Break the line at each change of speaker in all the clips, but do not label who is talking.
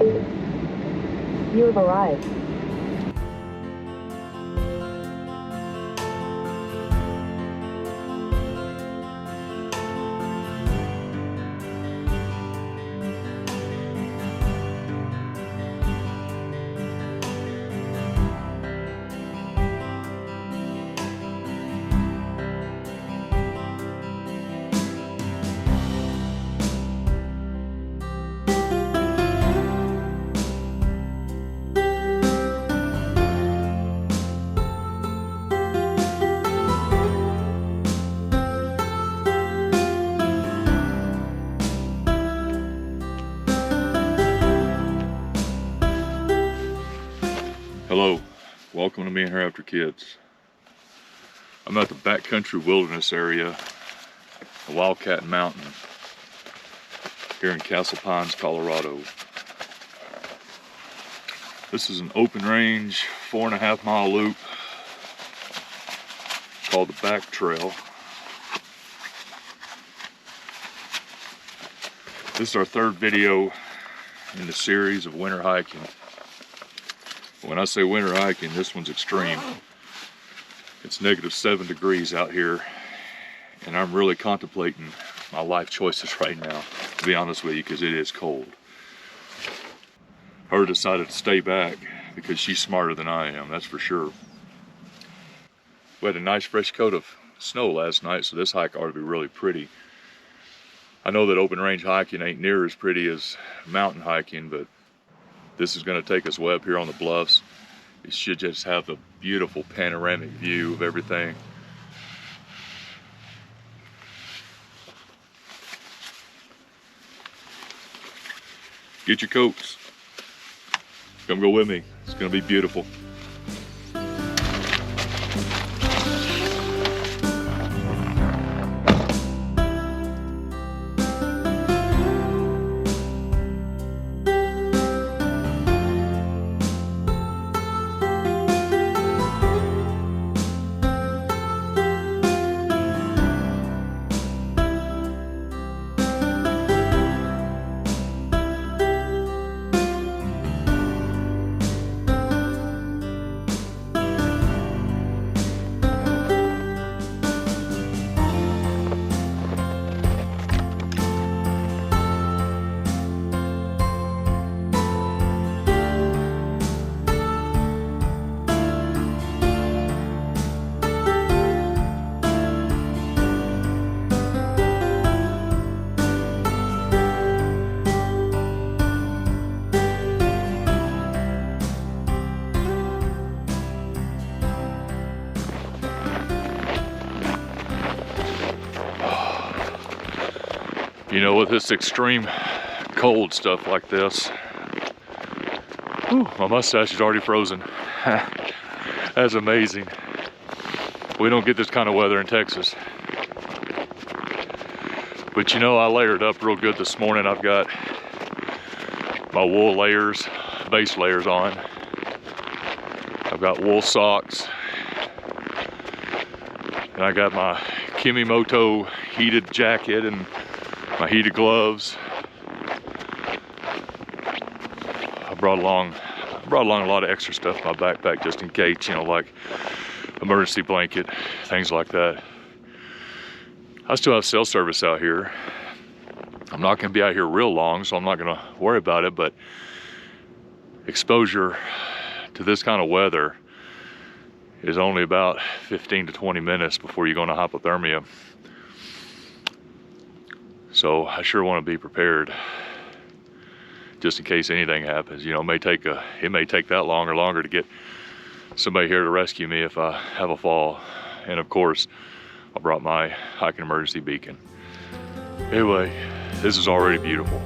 You have arrived.
Hello, welcome to Me and Her After Kids. I'm at the Backcountry Wilderness Area, the Wildcat Mountain, here in Castle Pines, Colorado. This is an open range, 4.5 mile loop called the Back Trail. This is our third video in the series of winter hiking. When I say winter hiking, this one's extreme. It's -7 degrees out here, and I'm really contemplating my life choices right now, to be honest with you, because it is cold. Her decided to stay back because she's smarter than I am, that's for sure. We had a nice fresh coat of snow last night, so this hike ought to be really pretty. I know that open range hiking ain't near as pretty as mountain hiking, but this is going to take us way up here on the bluffs. It should just have the beautiful panoramic view of everything. Get your coats. Come go with me. It's going to be beautiful. You know, with this extreme cold stuff like this, whew, my mustache is already frozen. That's amazing. We don't get this kind of weather in Texas. But you know, I layered up real good this morning. I've got my wool layers, base layers on. I've got wool socks. And I got my Kimimoto heated jacket and my heated gloves. I brought along a lot of extra stuff in my backpack just in case, you know, like emergency blanket, things like that. I still have cell service out here. I'm not gonna be out here real long, so I'm not gonna worry about it, but exposure to this kind of weather is only about 15 to 20 minutes before you're gonna hypothermia. So I sure want to be prepared just in case anything happens. You know, it may take that long or longer to get somebody here to rescue me if I have a fall. And of course, I brought my hiking emergency beacon. Anyway, this is already beautiful.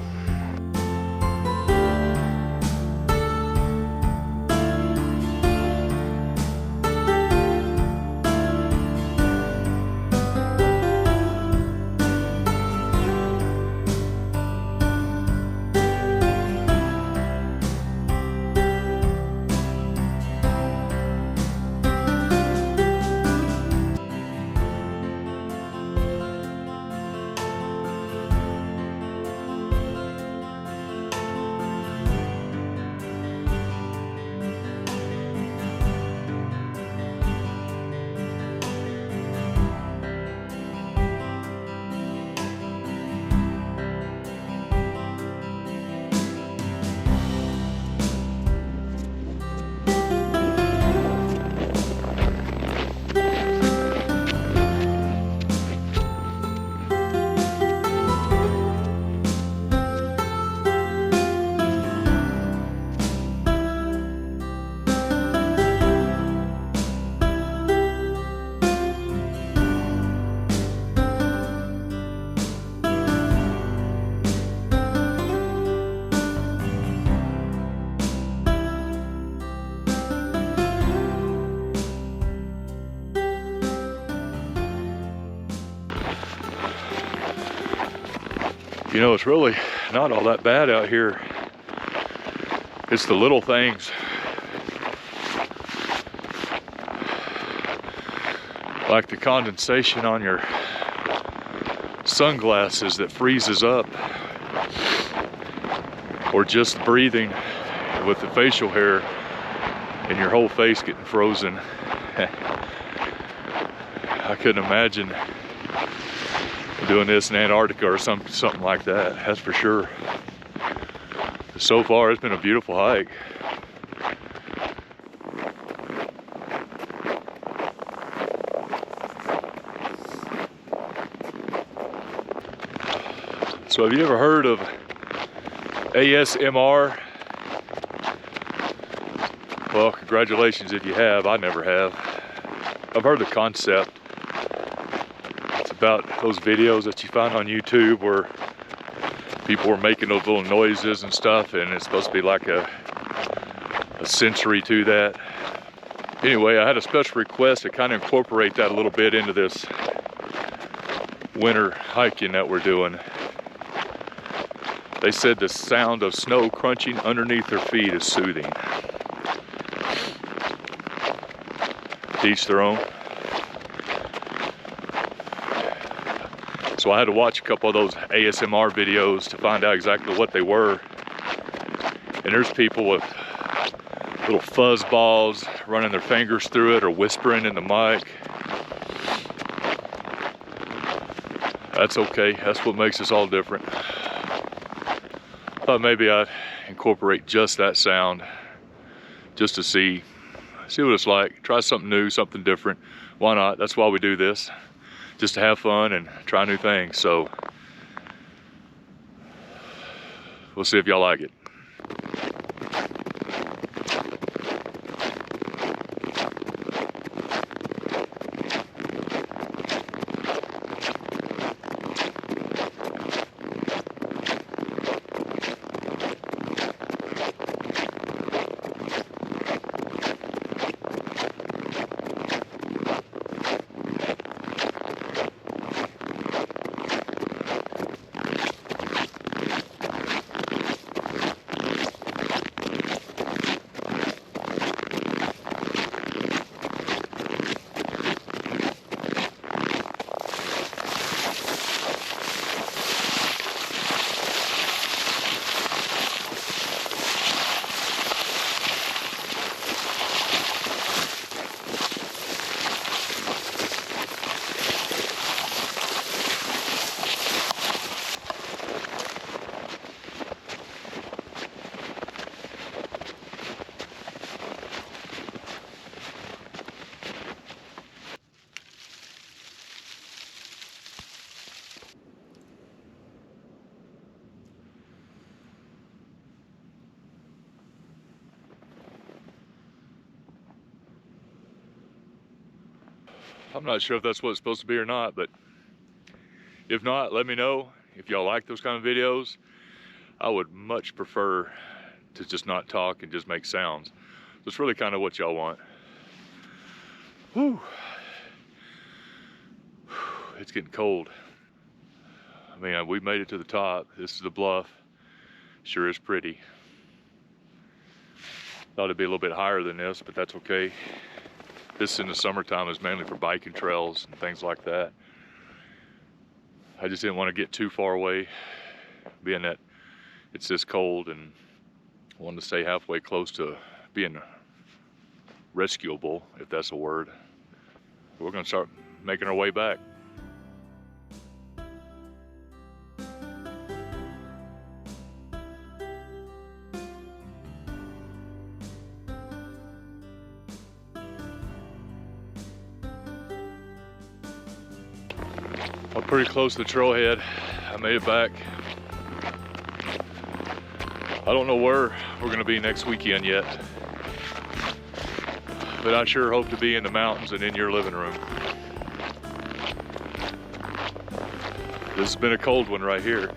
You know, it's really not all that bad out here. It's the little things. Like the condensation on your sunglasses that freezes up. Or just breathing with the facial hair and your whole face getting frozen. I couldn't imagine doing this in Antarctica or something like that, that's for sure. So far, it's been a beautiful hike. So have you ever heard of ASMR? Well, congratulations if you have. I never have. I've heard the concept. It's about those videos that you find on YouTube where people were making those little noises and stuff, and it's supposed to be like a sensory to that. Anyway, I had a special request to kind of incorporate that a little bit into this winter hiking that we're doing. They said the sound of snow crunching underneath their feet is soothing. To each their own. So I had to watch a couple of those ASMR videos to find out exactly what they were. And there's people with little fuzz balls running their fingers through it or whispering in the mic. That's okay, that's what makes us all different. Thought maybe I'd incorporate just that sound just to see what it's like. Try something new, something different. Why not? That's why we do this, just to have fun and try new things. So we'll see if y'all like it. I'm not sure if that's what it's supposed to be or not, but if not, let me know. If y'all like those kind of videos, I would much prefer to just not talk and just make sounds. That's really kind of what y'all want. Whew. It's getting cold. I mean, we made it to the top. This is the bluff. Sure is pretty. Thought it'd be a little bit higher than this, but that's okay. This in the summertime is mainly for biking trails and things like that. I just didn't want to get too far away, being that it's this cold, and wanted to stay halfway close to being rescuable, if that's a word. We're gonna start making our way back. I'm pretty close to the trailhead. I made it back. I don't know where we're gonna be next weekend yet, but I sure hope to be in the mountains and in your living room. This has been a cold one right here,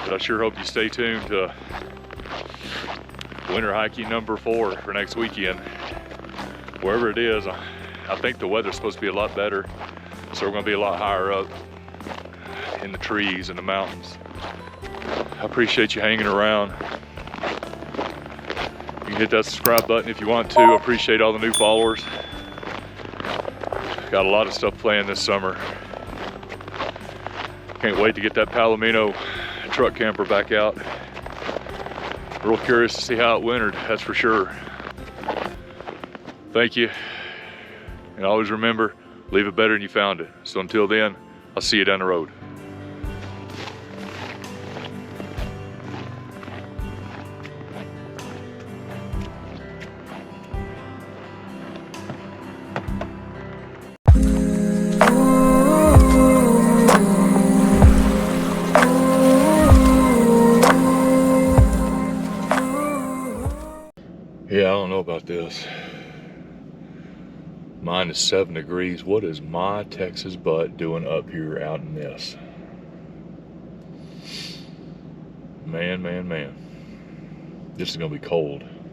but I sure hope you stay tuned to winter hiking number 4 for next weekend. Wherever it is, I think the weather's supposed to be a lot better. So we're gonna be a lot higher up in the trees and the mountains. I appreciate you hanging around. You can hit that subscribe button if you want to. I appreciate all the new followers. Got a lot of stuff planned this summer. Can't wait to get that Palomino truck camper back out. Real curious to see how it wintered, that's for sure. Thank you. And always remember, leave it better than you found it. So until then, I'll see you down the road. Yeah, I don't know about this. Mine is 7 degrees. What is my Texas butt doing up here out in this? Man, man, man. This is gonna be cold.